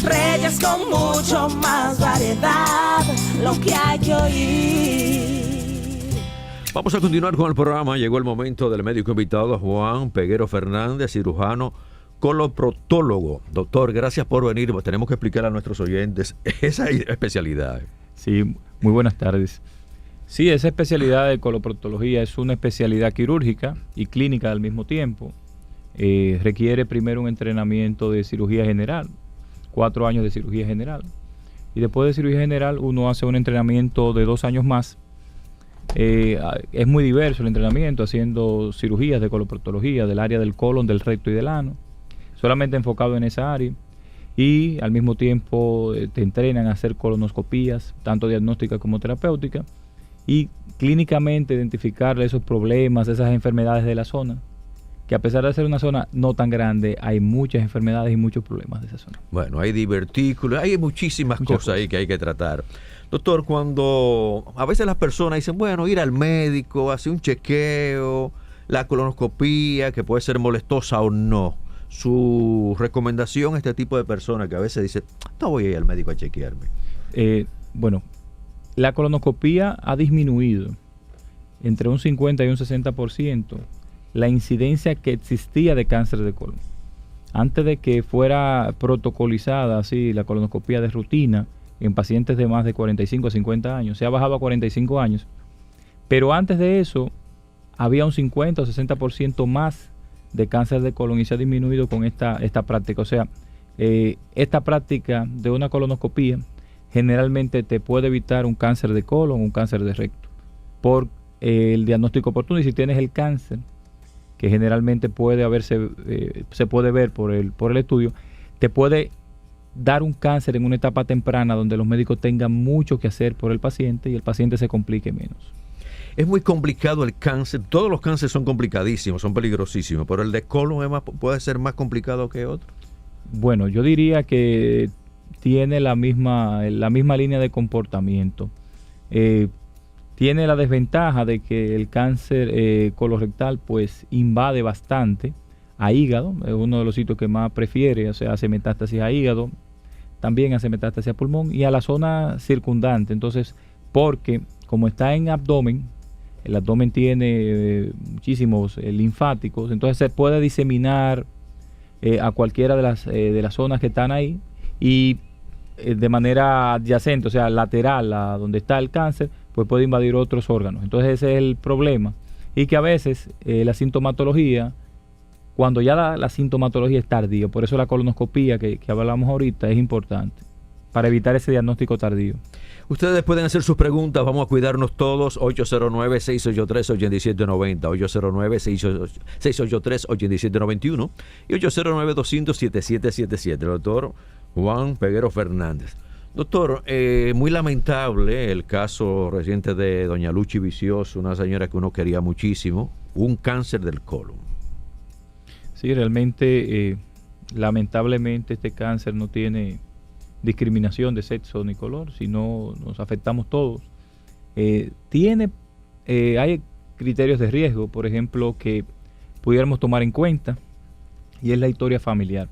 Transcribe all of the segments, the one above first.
Reyes con mucho más variedad, lo que hay que oír. Vamos a continuar con el programa. Llegó el momento del médico invitado, Juan Peguero Fernández, cirujano coloproctólogo. Doctor, gracias por venir. Tenemos que explicar a nuestros oyentes esa especialidad. Sí, muy buenas tardes. Sí, esa especialidad de coloproctología es una especialidad quirúrgica y clínica al mismo tiempo. Requiere primero un entrenamiento de cirugía general, 4 años de cirugía general. Y después de cirugía general uno hace un entrenamiento de 2 años más. Es muy diverso el entrenamiento, haciendo cirugías de coloproctología del área del colon, del recto y del ano, solamente enfocado en esa área. Y al mismo tiempo te entrenan a hacer colonoscopías, tanto diagnósticas como terapéuticas, y clínicamente identificar esos problemas, esas enfermedades de la zona, que a pesar de ser una zona no tan grande, hay muchas enfermedades y muchos problemas de esa zona. Bueno, hay divertículos, hay muchísimas cosas ahí que hay que tratar. Doctor, cuando a veces las personas dicen, bueno, ir al médico, hacer un chequeo, la colonoscopía, que puede ser molestosa o no, su recomendación a este tipo de personas que a veces dicen, no voy a ir al médico a chequearme. Bueno, la colonoscopía ha disminuido entre un 50 y un 60% la incidencia que existía de cáncer de colon. Antes de que fuera protocolizada así la colonoscopía de rutina en pacientes de más de 45 a 50 años, se ha bajado a 45 años, pero antes de eso había un 50 o 60% más de cáncer de colon y se ha disminuido con esta práctica. O sea, esta práctica de una colonoscopía generalmente te puede evitar un cáncer de colon, un cáncer de recto, por el diagnóstico oportuno. Y si tienes el cáncer, que generalmente se puede ver por el estudio, te puede dar un cáncer en una etapa temprana donde los médicos tengan mucho que hacer por el paciente y el paciente se complique menos. Es muy complicado el cáncer. Todos los cánceres son complicadísimos, son peligrosísimos, pero el de colon puede ser más complicado que otro. Bueno, yo diría que tiene la misma línea de comportamiento. Tiene la desventaja de que el cáncer colorectal pues invade bastante a hígado, es uno de los sitios que más prefiere, o sea, hace metástasis a hígado, también hace metástasis a pulmón y a la zona circundante. Entonces, porque como está en abdomen, el abdomen tiene muchísimos linfáticos, entonces se puede diseminar a cualquiera de las zonas que están ahí y de manera adyacente, o sea, lateral a donde está el cáncer, pues puede invadir otros órganos. Entonces ese es el problema. Y que a veces la sintomatología, cuando ya la sintomatología es tardía, por eso la colonoscopía que hablamos ahorita es importante, para evitar ese diagnóstico tardío. Ustedes pueden hacer sus preguntas, vamos a cuidarnos todos, 809-683-8790, 809-683-8791 y 809-200-7777, el doctor Juan Peguero Fernández. Doctor, muy lamentable el caso reciente de doña Luchi Vicioso, una señora que uno quería muchísimo, un cáncer del colon. Sí, realmente, lamentablemente este cáncer no tiene discriminación de sexo ni color, sino nos afectamos todos. Hay criterios de riesgo, por ejemplo, que pudiéramos tomar en cuenta, y es la historia familiar.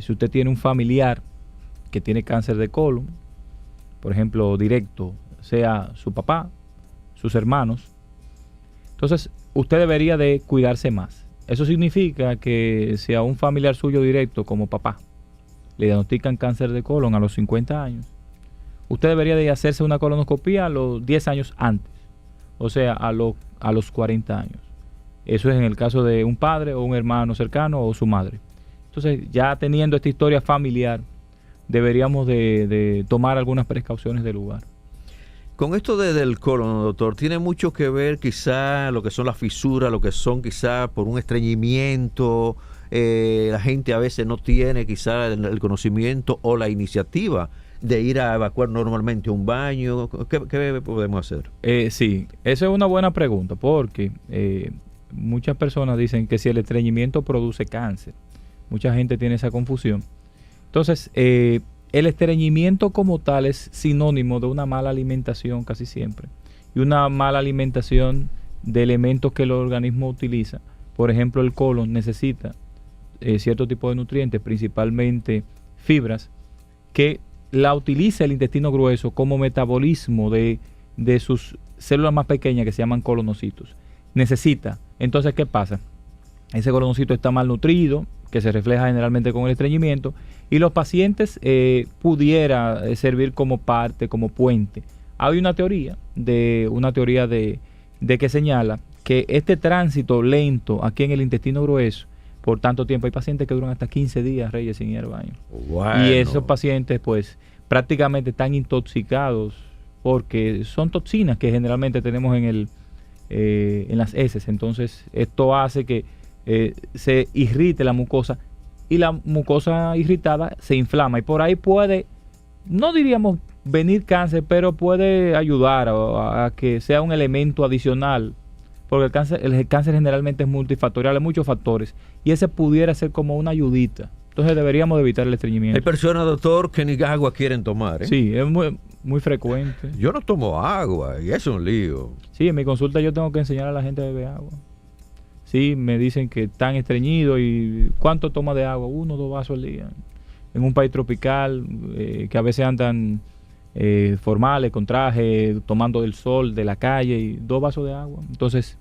Si usted tiene un familiar que tiene cáncer de colon, por ejemplo, directo, sea su papá, sus hermanos, entonces usted debería de cuidarse más. Eso significa que si a un familiar suyo directo, como papá, le diagnostican cáncer de colon a los 50 años, usted debería de hacerse una colonoscopía a los 10 años antes, o sea, a los 40 años. Eso es en el caso de un padre o un hermano cercano o su madre. Entonces, ya teniendo esta historia familiar, deberíamos de tomar algunas precauciones del lugar. Con esto del colon, doctor, tiene mucho que ver quizá lo que son las fisuras, lo que son quizá por un estreñimiento. La gente a veces no tiene quizá el conocimiento o la iniciativa de ir a evacuar normalmente un baño. ¿Qué podemos hacer? Sí, esa es una buena pregunta, porque muchas personas dicen que si el estreñimiento produce cáncer. Mucha gente tiene esa confusión. Entonces, el estreñimiento como tal es sinónimo de una mala alimentación casi siempre. Y una mala alimentación de elementos que el organismo utiliza. Por ejemplo, el colon necesita cierto tipo de nutrientes, principalmente fibras, que la utiliza el intestino grueso como metabolismo de sus células más pequeñas que se llaman colonocitos. Necesita. Entonces, ¿qué pasa? Ese colonocito está malnutrido, que se refleja generalmente con el estreñimiento, y los pacientes pudiera servir como parte, como puente. Hay una teoría de que señala que este tránsito lento aquí en el intestino grueso, por tanto tiempo, hay pacientes que duran hasta 15 días, Reyes, sin ir al baño. Bueno. Y esos pacientes, pues, prácticamente están intoxicados porque son toxinas que generalmente tenemos en las heces. Entonces, esto hace que se irrite la mucosa, y la mucosa irritada se inflama, y por ahí puede, no diríamos venir cáncer, pero puede ayudar a que sea un elemento adicional, porque el cáncer generalmente es multifactorial, hay muchos factores, y ese pudiera ser como una ayudita. Entonces deberíamos de evitar el estreñimiento. Hay personas, doctor, que ni agua quieren tomar, ¿eh? Sí, es muy frecuente. Yo no tomo agua y eso es un lío. Sí, en mi consulta yo tengo que enseñar a la gente a beber agua. Sí, me dicen que están estreñidos. ¿Y cuánto toma de agua? 1 o 2 vasos al día. En un país tropical, que a veces andan formales, con traje, tomando del sol, de la calle, y 2 vasos de agua. Entonces,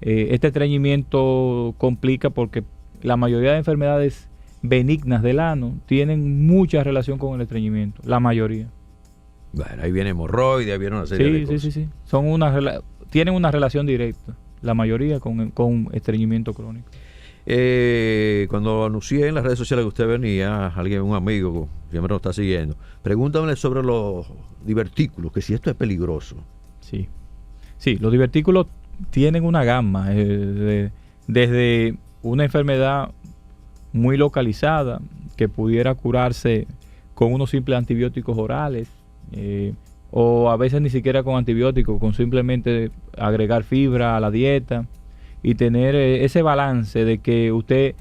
este estreñimiento complica porque la mayoría de enfermedades benignas del ano tienen mucha relación con el estreñimiento, la mayoría. Bueno, ahí viene hemorroides, ahí viene una serie de cosas. Sí. Tienen una relación directa, la mayoría con estreñimiento crónico. Cuando anuncié en las redes sociales que usted venía, un amigo que siempre nos está siguiendo, pregúntame sobre los divertículos, que si esto es peligroso. Sí, los divertículos tienen una gama, desde una enfermedad muy localizada que pudiera curarse con unos simples antibióticos orales, o a veces ni siquiera con antibióticos, con simplemente agregar fibra a la dieta y tener ese balance de que usted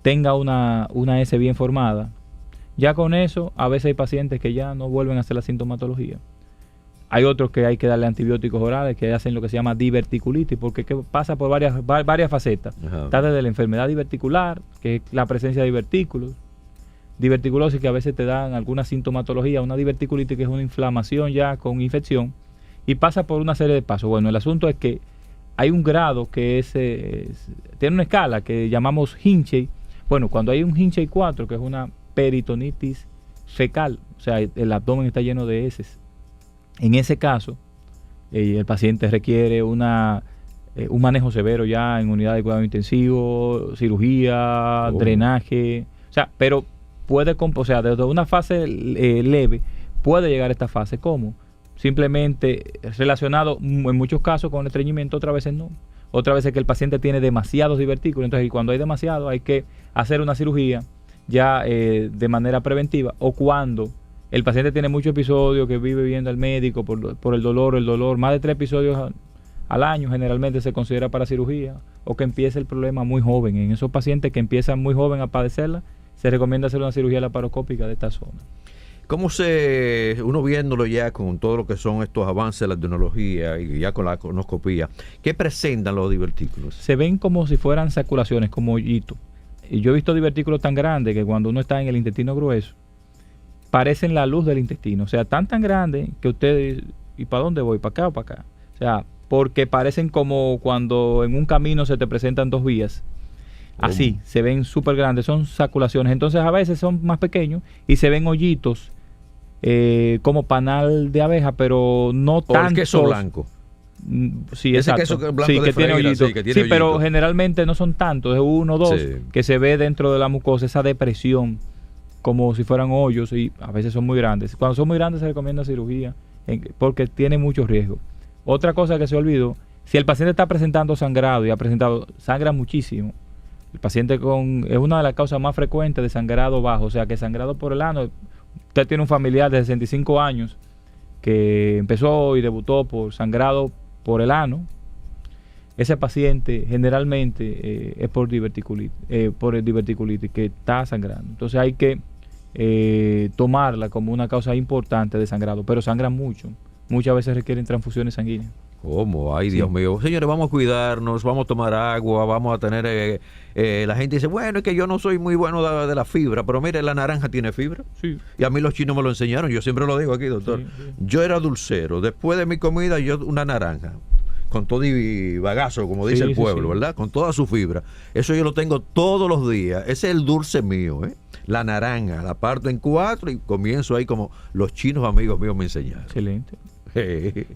tenga una S bien formada. Ya con eso, a veces hay pacientes que ya no vuelven a hacer la sintomatología. Hay otros que hay que darle antibióticos orales que hacen lo que se llama diverticulitis, porque pasa por varias facetas. Ajá. Está desde la enfermedad diverticular, que es la presencia de divertículos, diverticulosis, que a veces te dan alguna sintomatología, una diverticulitis que es una inflamación ya con infección, y pasa por una serie de pasos. Bueno, el asunto es que hay un grado que tiene una escala que llamamos Hinchey. Bueno, cuando hay un Hinchey 4, que es una peritonitis fecal, o sea, el abdomen está lleno de heces. En ese caso, el paciente requiere un manejo severo ya en unidad de cuidado intensivo, cirugía, drenaje, o sea, pero desde una fase leve puede llegar a esta fase. ¿Cómo? Simplemente relacionado en muchos casos con el estreñimiento, otras veces no. Otras veces que el paciente tiene demasiados divertículos, entonces cuando hay demasiado hay que hacer una cirugía ya de manera preventiva, o cuando el paciente tiene muchos episodios que vive viendo al médico por el dolor, más de 3 episodios al año generalmente se considera para cirugía, o que empieza el problema muy joven. En esos pacientes que empiezan muy joven a padecerla, se recomienda hacer una cirugía laparoscópica de esta zona. ¿Cómo uno viéndolo ya con todo lo que son estos avances de la tecnología y ya con la colonoscopía, qué presentan los divertículos? Se ven como si fueran saculaciones, como hoyitos. Y yo he visto divertículos tan grandes que cuando uno está en el intestino grueso, parecen la luz del intestino. O sea, tan grandes que usted, ¿y para dónde voy? ¿Para acá o para acá? O sea, porque parecen como cuando en un camino se te presentan 2 vías. Así, se ven súper grandes, son saculaciones. Entonces a veces son más pequeños y se ven hoyitos como panal de abeja, pero no tanto. El queso blanco. Sí, ese queso blanco sí, de que tiene hoyitos. sí, que tiene pero hoyitos. generalmente no son tantos, es 1 o 2 Sí. que se ve dentro de la mucosa, esa depresión, como si fueran hoyos, y a veces son muy grandes. Cuando son muy grandes se recomienda cirugía porque tiene mucho riesgo. Otra cosa que se olvidó, si el paciente está presentando sangrado y sangra muchísimo, el paciente es una de las causas más frecuentes de sangrado bajo, o sea que sangrado por el ano. Usted tiene un familiar de 65 años que empezó y debutó por sangrado por el ano. Ese paciente generalmente es por el diverticulitis que está sangrando. Entonces hay que tomarla como una causa importante de sangrado, pero sangran mucho. Muchas veces requieren transfusiones sanguíneas. ¿Cómo? Ay, Dios mío. Señores, vamos a cuidarnos, vamos a tomar agua, vamos a tener... la gente dice, bueno, es que yo no soy muy bueno de la fibra, pero mire, la naranja tiene fibra. Sí. Y a mí los chinos me lo enseñaron, yo siempre lo digo aquí, doctor. Sí, sí. Yo era dulcero, después de mi comida, yo una naranja. Con todo y bagazo, como dice el pueblo, ¿verdad? Con toda su fibra. Eso yo lo tengo todos los días. Ese es el dulce mío, ¿eh? La naranja, la parto en 4 y comienzo ahí como los chinos amigos míos me enseñaron. Excelente.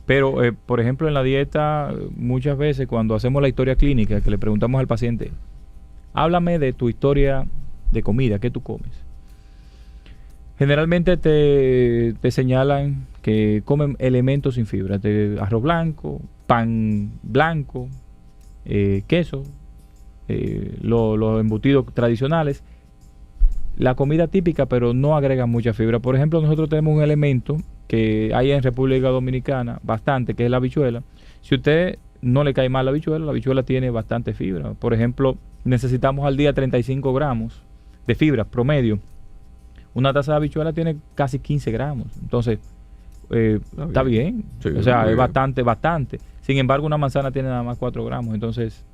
Pero, por ejemplo, en la dieta, muchas veces cuando hacemos la historia clínica, que le preguntamos al paciente, háblame de tu historia de comida, ¿qué tú comes? Generalmente te señalan que comen elementos sin fibra, arroz blanco, pan blanco, queso, los embutidos tradicionales, la comida típica, pero no agrega mucha fibra. Por ejemplo, nosotros tenemos un elemento que hay en República Dominicana bastante, que es la habichuela. Si a usted no le cae mal la habichuela tiene bastante fibra. Por ejemplo, necesitamos al día 35 gramos de fibra promedio. Una taza de habichuela tiene casi 15 gramos. Entonces, está bien. Sí, o sea, es bien. bastante. Sin embargo, una manzana tiene nada más 4 gramos. Entonces,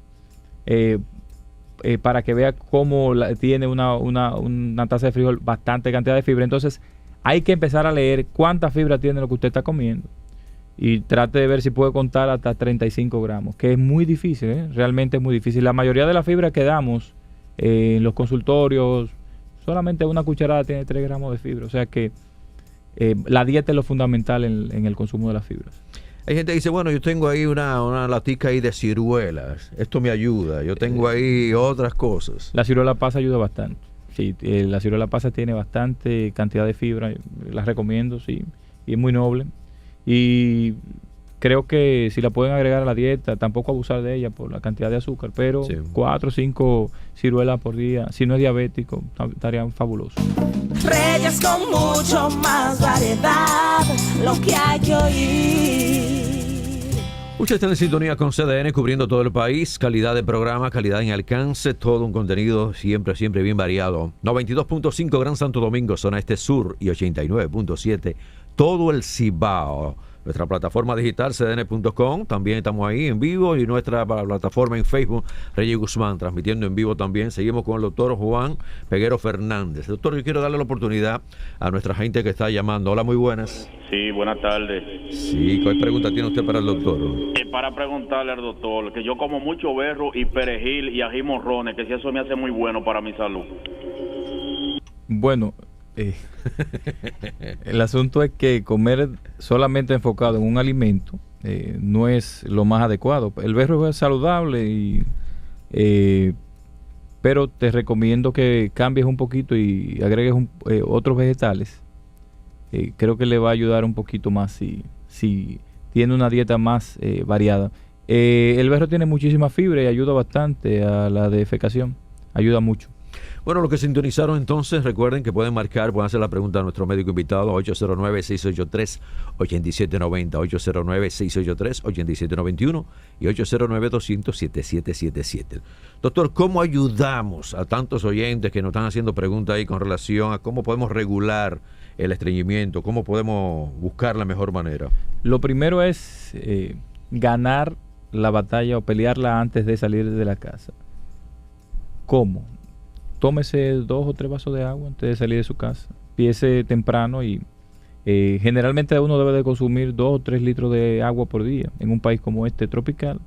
para que vea cómo tiene una taza de frijol bastante cantidad de fibra. Entonces, hay que empezar a leer cuánta fibra tiene lo que usted está comiendo. Y trate de ver si puede contar hasta 35 gramos, que es muy difícil, realmente es muy difícil. La mayoría de la fibra que damos en los consultorios, solamente una cucharada tiene 3 gramos de fibra. O sea que la dieta es lo fundamental en el consumo de las fibras. Hay gente que dice, bueno, yo tengo ahí una latica ahí de ciruelas, esto me ayuda, yo tengo ahí otras cosas. La ciruela pasa ayuda bastante. Sí, la ciruela pasa tiene bastante cantidad de fibra, la recomiendo, sí, y es muy noble. Y creo que si la pueden agregar a la dieta, tampoco abusar de ella por la cantidad de azúcar, pero 4 o 5 ciruelas por día, si no es diabético, estarían fabulosos. Reyes con mucho más variedad, lo que hay que oír. Usted está en sintonía con CDN, cubriendo todo el país, calidad de programa, calidad en alcance, todo un contenido siempre bien variado. 92.5 Gran Santo Domingo, zona este sur, y 89.7 todo el Cibao. Nuestra plataforma digital, cdn.com, también estamos ahí en vivo, y nuestra plataforma en Facebook, Reyes Guzmán, transmitiendo en vivo también. Seguimos con el doctor Juan Peguero Fernández. Doctor, yo quiero darle la oportunidad a nuestra gente que está llamando. Hola, muy buenas. Sí, buenas tardes. Sí, ¿cuál pregunta tiene usted para el doctor? Para preguntarle al doctor, que yo como mucho berro y perejil y ají morrones, que si eso me hace muy bueno para mi salud. Bueno, el asunto es que comer solamente enfocado en un alimento no es lo más adecuado. El berro es saludable, pero te recomiendo que cambies un poquito y agregues otros vegetales. Creo que le va a ayudar un poquito más si tiene una dieta más variada. El berro tiene muchísima fibra y ayuda bastante a la defecación. Ayuda mucho. Bueno, los que sintonizaron entonces, recuerden que pueden hacer la pregunta a nuestro médico invitado, 809-683-8790, 809-683-8791 y 809-200-7777. Doctor, ¿cómo ayudamos a tantos oyentes que nos están haciendo preguntas ahí con relación a cómo podemos regular el estreñimiento, cómo podemos buscar la mejor manera? Lo primero es ganar la batalla o pelearla antes de salir de la casa. ¿Cómo? Tómese 2 o 3 vasos de agua antes de salir de su casa. Empiece temprano y generalmente uno debe de consumir 2 o 3 litros de agua por día en un país como este tropical.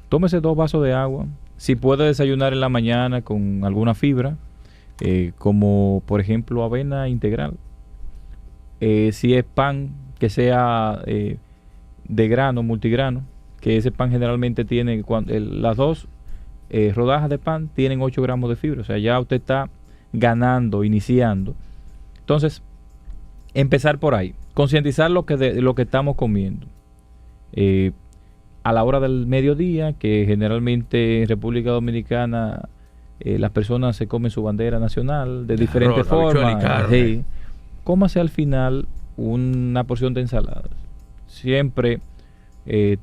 Tómese 2 vasos de agua. Si puede desayunar en la mañana con alguna fibra, como por ejemplo avena integral. Si es pan que sea de grano, multigrano, que ese pan generalmente tiene las 2 rodajas de pan tienen 8 gramos de fibra. O sea, ya usted está ganando, iniciando. Entonces, empezar por ahí. Concientizar lo que estamos comiendo. A la hora del mediodía, que generalmente en República Dominicana las personas se comen su bandera nacional de diferentes formas. Sí. Cómase al final una porción de ensaladas. Siempre...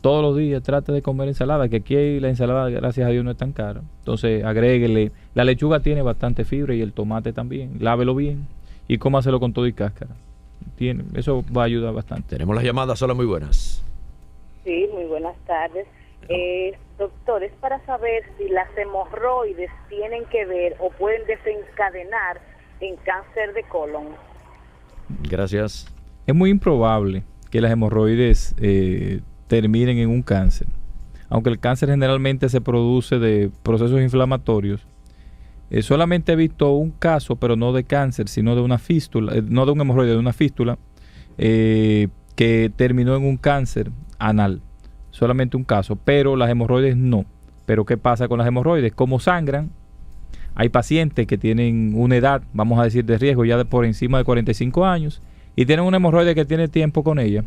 todos los días trate de comer ensalada, que aquí la ensalada, gracias a Dios, no es tan cara. Entonces agréguele, la lechuga tiene bastante fibra y el tomate también, lávelo bien y cómaselo con todo y cáscara. Eso va a ayudar bastante. Tenemos las llamadas, hola, muy buenas. Sí, muy buenas tardes. Doctor, es para saber si las hemorroides tienen que ver o pueden desencadenar en cáncer de colon. Gracias. Es muy improbable que las hemorroides terminen en un cáncer. Aunque el cáncer generalmente se produce de procesos inflamatorios, solamente he visto un caso, pero no de cáncer, sino de una fístula, no de un hemorroide, de una fístula, que terminó en un cáncer anal. Solamente un caso, pero las hemorroides no. Pero ¿qué pasa con las hemorroides? Como sangran, hay pacientes que tienen una edad, vamos a decir, de riesgo ya por encima de 45 años y tienen una hemorroide que tiene tiempo con ella.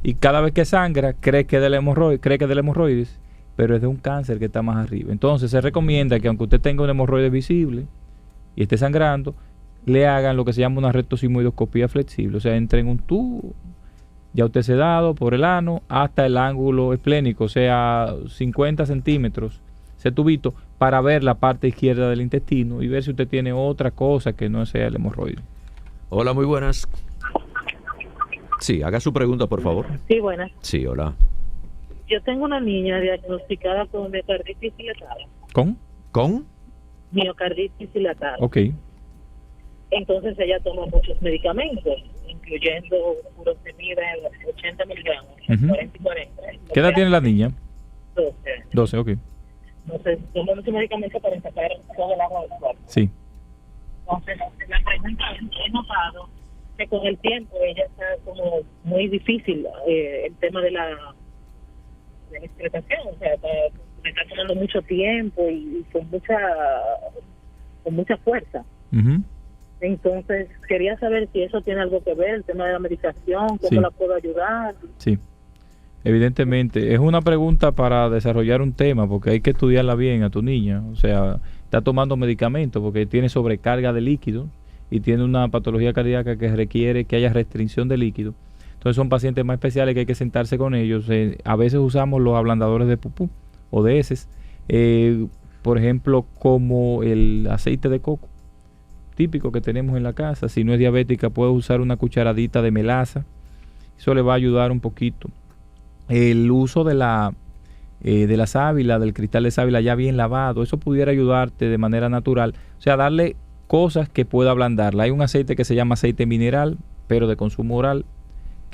Y cada vez que sangra, cree que es de la hemorroides, pero es de un cáncer que está más arriba. Entonces se recomienda que aunque usted tenga una hemorroide visible y esté sangrando, le hagan lo que se llama una rectosigmoidoscopía flexible. O sea, entre en un tubo, ya usted sedado por el ano, hasta el ángulo esplénico, o sea, 50 centímetros, ese tubito, para ver la parte izquierda del intestino y ver si usted tiene otra cosa que no sea el hemorroide. Hola, muy buenas. Sí, haga su pregunta, por favor. Sí, buenas. Sí, hola. Yo tengo una niña diagnosticada con miocarditis dilatada. ¿Con? Miocarditis dilatada. Ok. Entonces ella toma muchos medicamentos, incluyendo furosemida en 80 miligramos, 40 y 40. ¿Qué edad tiene la niña? 12. 12, ok. Entonces toma muchos medicamentos para sacar todo el agua del cuerpo. Sí. Entonces la pregunta es, he notado que con el tiempo ella está como muy difícil el tema de la excretación, o sea, me está tomando mucho tiempo y con mucha fuerza. Entonces quería saber si eso tiene algo que ver, el tema de la medicación, cómo la puedo ayudar. Sí, evidentemente es una pregunta para desarrollar un tema, porque hay que estudiarla bien a tu niña. O sea, está tomando medicamentos porque tiene sobrecarga de líquido y tiene una patología cardíaca que requiere que haya restricción de líquido. Entonces son pacientes más especiales que hay que sentarse con ellos. A veces usamos los ablandadores de pupú o de heces, por ejemplo, como el aceite de coco típico que tenemos en la casa. Si no es diabética, puede usar una cucharadita de melaza. Eso le va a ayudar un poquito. El uso de la sábila, del cristal de sábila ya bien lavado, eso pudiera ayudarte de manera natural. O sea, darle cosas que pueda ablandarla. Hay un aceite que se llama aceite mineral, pero de consumo oral.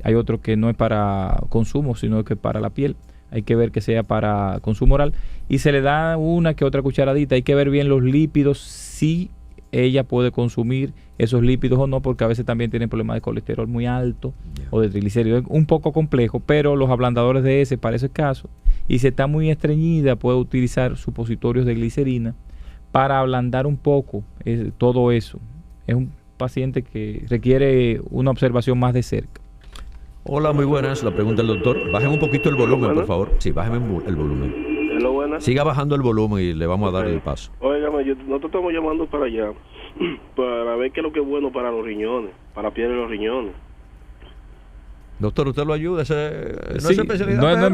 Hay otro que no es para consumo, sino que para la piel. Hay que ver que sea para consumo oral. Y se le da una que otra cucharadita. Hay que ver bien los lípidos, si ella puede consumir esos lípidos o no, porque a veces también tienen problemas de colesterol muy alto o de triglicéridos. Es un poco complejo, pero los ablandadores de ese para ese caso. Y si está muy estreñida, puede utilizar supositorios de glicerina para ablandar un poco todo eso. Es un paciente que requiere una observación más de cerca. Hola, muy buenas. La pregunta del doctor. Bajen un poquito el volumen, por favor. Sí, bájeme el volumen. Hello, buenas. Siga bajando el volumen y le vamos a dar el paso. Óigame, nosotros estamos llamando para allá para ver qué es lo que es bueno para los riñones, para la piel de los riñones. Doctor, ¿usted lo ayuda? No es Sí, especialidad,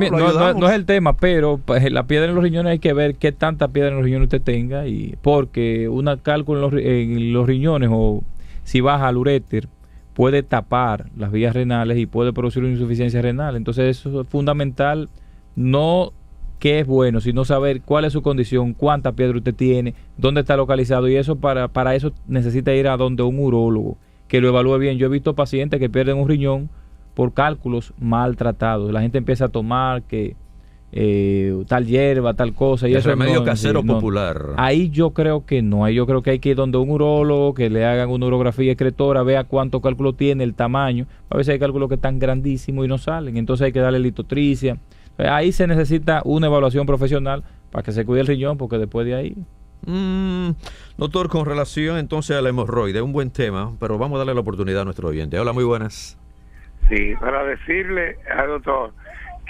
no es el tema, pero pues, la piedra en los riñones hay que ver qué tanta piedra en los riñones usted tenga, y porque una cálculo en los riñones, o si baja al uréter, puede tapar las vías renales y puede producir una insuficiencia renal. Entonces eso es fundamental, no qué es bueno, sino saber cuál es su condición, cuánta piedra usted tiene, dónde está localizado, y eso para eso necesita ir a donde un urólogo que lo evalúe bien. Yo he visto pacientes que pierden un riñón por cálculos maltratados. La gente empieza a tomar que tal hierba, tal cosa, y el eso remedio casero popular. Ahí yo creo que no, ahí yo creo que hay que ir donde un urólogo, que le hagan una urografía excretora, vea cuánto cálculo tiene, el tamaño. A veces hay cálculos que están grandísimos y no salen, entonces hay que darle litotricia. Ahí se necesita una evaluación profesional para que se cuide el riñón, porque después de ahí... Doctor, con relación entonces a la hemorroide, un buen tema, pero vamos a darle la oportunidad a nuestro oyente. Hola, muy buenas. Sí, para decirle al doctor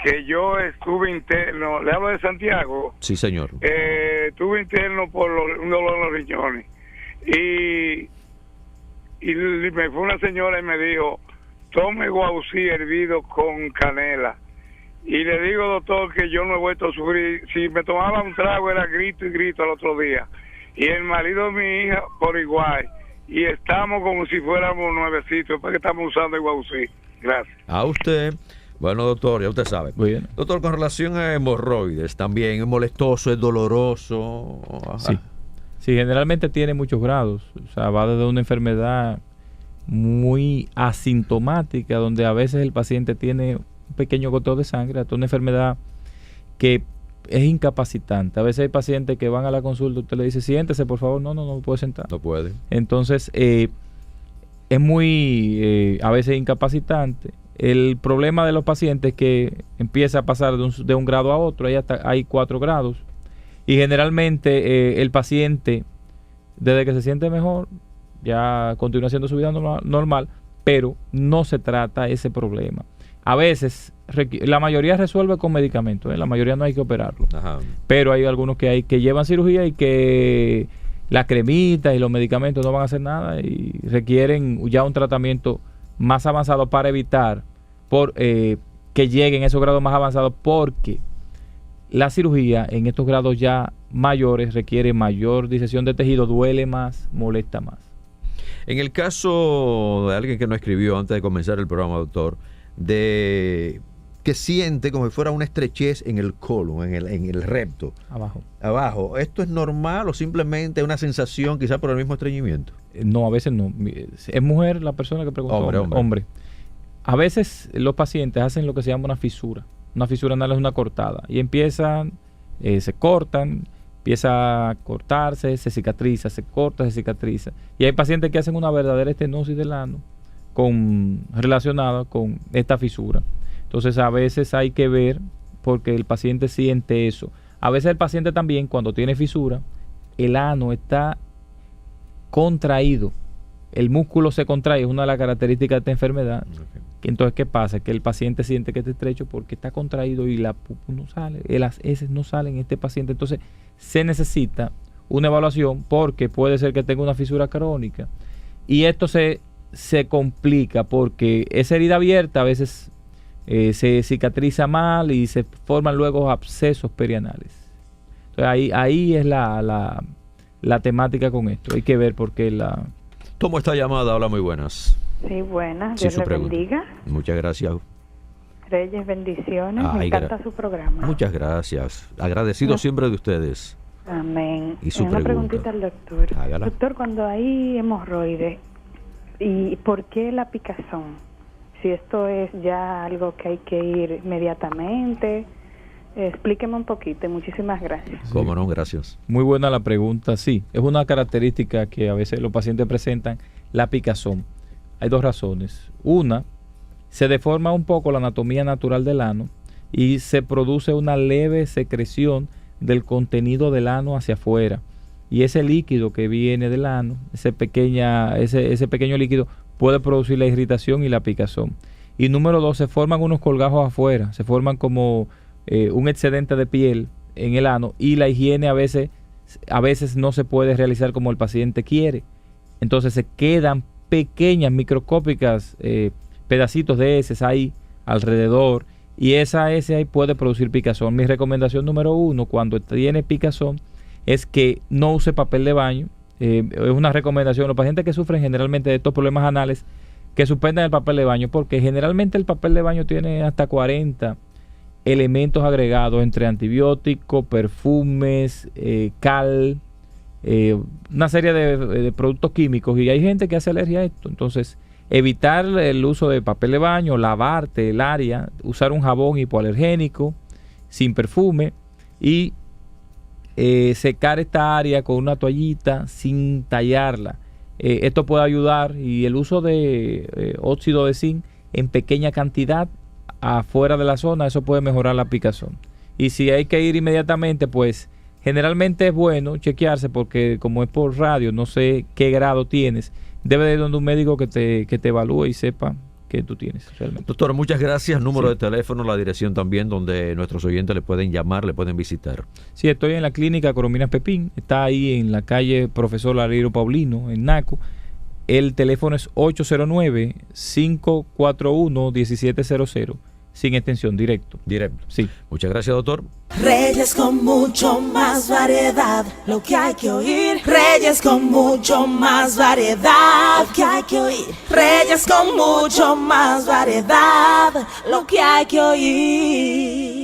que yo estuve interno, le hablo de Santiago. Sí, señor. Estuve interno por un dolor en los riñones y me fue una señora y me dijo, tome guausí hervido con canela. Y le digo, doctor, que yo no he vuelto a sufrir. Si me tomaba un trago era grito y grito al otro día. Y el marido de mi hija por igual. Y estamos como si fuéramos nuevecitos, porque estamos usando el guausí. Gracias. A usted. Bueno, doctor, ya usted sabe. Muy bien. Doctor, con relación a hemorroides, también es molestoso, es doloroso. Ajá. Sí. Sí, generalmente tiene muchos grados. O sea, va desde una enfermedad muy asintomática, donde a veces el paciente tiene un pequeño goteo de sangre, hasta una enfermedad que es incapacitante. A veces hay pacientes que van a la consulta, usted le dice, siéntese, por favor. No puede sentar. No puede. Entonces, es muy, a veces incapacitante. El problema de los pacientes es que empieza a pasar de un grado a otro, hay 4 grados. Y generalmente el paciente, desde que se siente mejor, ya continúa haciendo su vida normal, pero no se trata ese problema. A veces, la mayoría resuelve con medicamentos, la mayoría no hay que operarlo. Ajá. Pero hay algunos que llevan cirugía y que la cremita y los medicamentos no van a hacer nada y requieren ya un tratamiento más avanzado para evitar que lleguen a esos grados más avanzados, porque la cirugía en estos grados ya mayores requiere mayor disección de tejido, duele más, molesta más. En el caso de alguien que nos escribió antes de comenzar el programa, doctor, de que siente como si fuera una estrechez en el colon, en el recto. Abajo. ¿Esto es normal o simplemente una sensación quizás por el mismo estreñimiento? No, a veces no. Es mujer la persona que preguntó. Hombre. A veces los pacientes hacen lo que se llama una fisura. Una fisura anal es una cortada. Y empiezan, se cortan, empieza a cortarse, se cicatriza, se corta, se cicatriza. Y hay pacientes que hacen una verdadera estenosis del ano relacionada con esta fisura. Entonces a veces hay que ver porque el paciente siente eso. A veces el paciente también, cuando tiene fisura, el ano está contraído. El músculo se contrae, es una de las características de esta enfermedad. Okay. Entonces, ¿qué pasa? Que el paciente siente que está estrecho porque está contraído y la pupu no sale, las heces no salen en este paciente. Entonces, se necesita una evaluación porque puede ser que tenga una fisura crónica. Y esto se complica porque esa herida abierta a veces se cicatriza mal y se forman luego abscesos perianales. Entonces, ahí es la temática con esto. Hay que ver por qué la... Tomo esta llamada. Hola, muy buenas. Sí, buenas. Dios le bendiga. Muchas gracias. Reyes, bendiciones. Me encanta su programa. Muchas gracias. Agradecido siempre de ustedes. Amén. Y su una preguntita al doctor. Hágala. Doctor, cuando hay hemorroides, ¿y por qué la picazón? Si esto es ya algo que hay que ir inmediatamente, explíqueme un poquito. Muchísimas gracias. Cómo no, gracias. Muy buena la pregunta. Sí, es una característica que a veces los pacientes presentan, la picazón. Hay 2 razones. Una, se deforma un poco la anatomía natural del ano y se produce una leve secreción del contenido del ano hacia afuera. Y ese líquido que viene del ano, ese pequeño líquido, puede producir la irritación y la picazón. Y número 2, se forman unos colgajos afuera, se forman como un excedente de piel en el ano y la higiene a veces no se puede realizar como el paciente quiere. Entonces se quedan pequeñas, microscópicas pedacitos de heces ahí alrededor y esa heces ahí puede producir picazón. Mi recomendación número 1 cuando tiene picazón es que no use papel de baño. Es una recomendación. Los pacientes que sufren generalmente de estos problemas anales, que suspendan el papel de baño, porque generalmente el papel de baño tiene hasta 40 elementos agregados entre antibióticos, perfumes, cal, una serie de productos químicos, y hay gente que hace alergia a esto. Entonces, evitar el uso de papel de baño, lavarte el área, usar un jabón hipoalergénico sin perfume y secar esta área con una toallita sin tallarla. Esto puede ayudar, y el uso de óxido de zinc en pequeña cantidad afuera de la zona, eso puede mejorar la picazón. Y si hay que ir inmediatamente, pues generalmente es bueno chequearse, porque como es por radio, no sé qué grado tienes, debe de ir donde un médico que te evalúe y sepa que tú tienes realmente. Doctor, muchas gracias. Número de teléfono, la dirección también donde nuestros oyentes le pueden llamar, le pueden visitar. Sí, estoy en la clínica Corominas Pepín, está ahí en la calle Profesor Lareiro Paulino, en Naco. El teléfono es 809-541-1700. sin extensión, directo. Directo. Sí. Muchas gracias, doctor. Reyes con mucho más variedad, lo que hay que oír. Reyes con mucho más variedad, lo que hay que oír. Reyes con mucho más variedad, lo que hay que oír.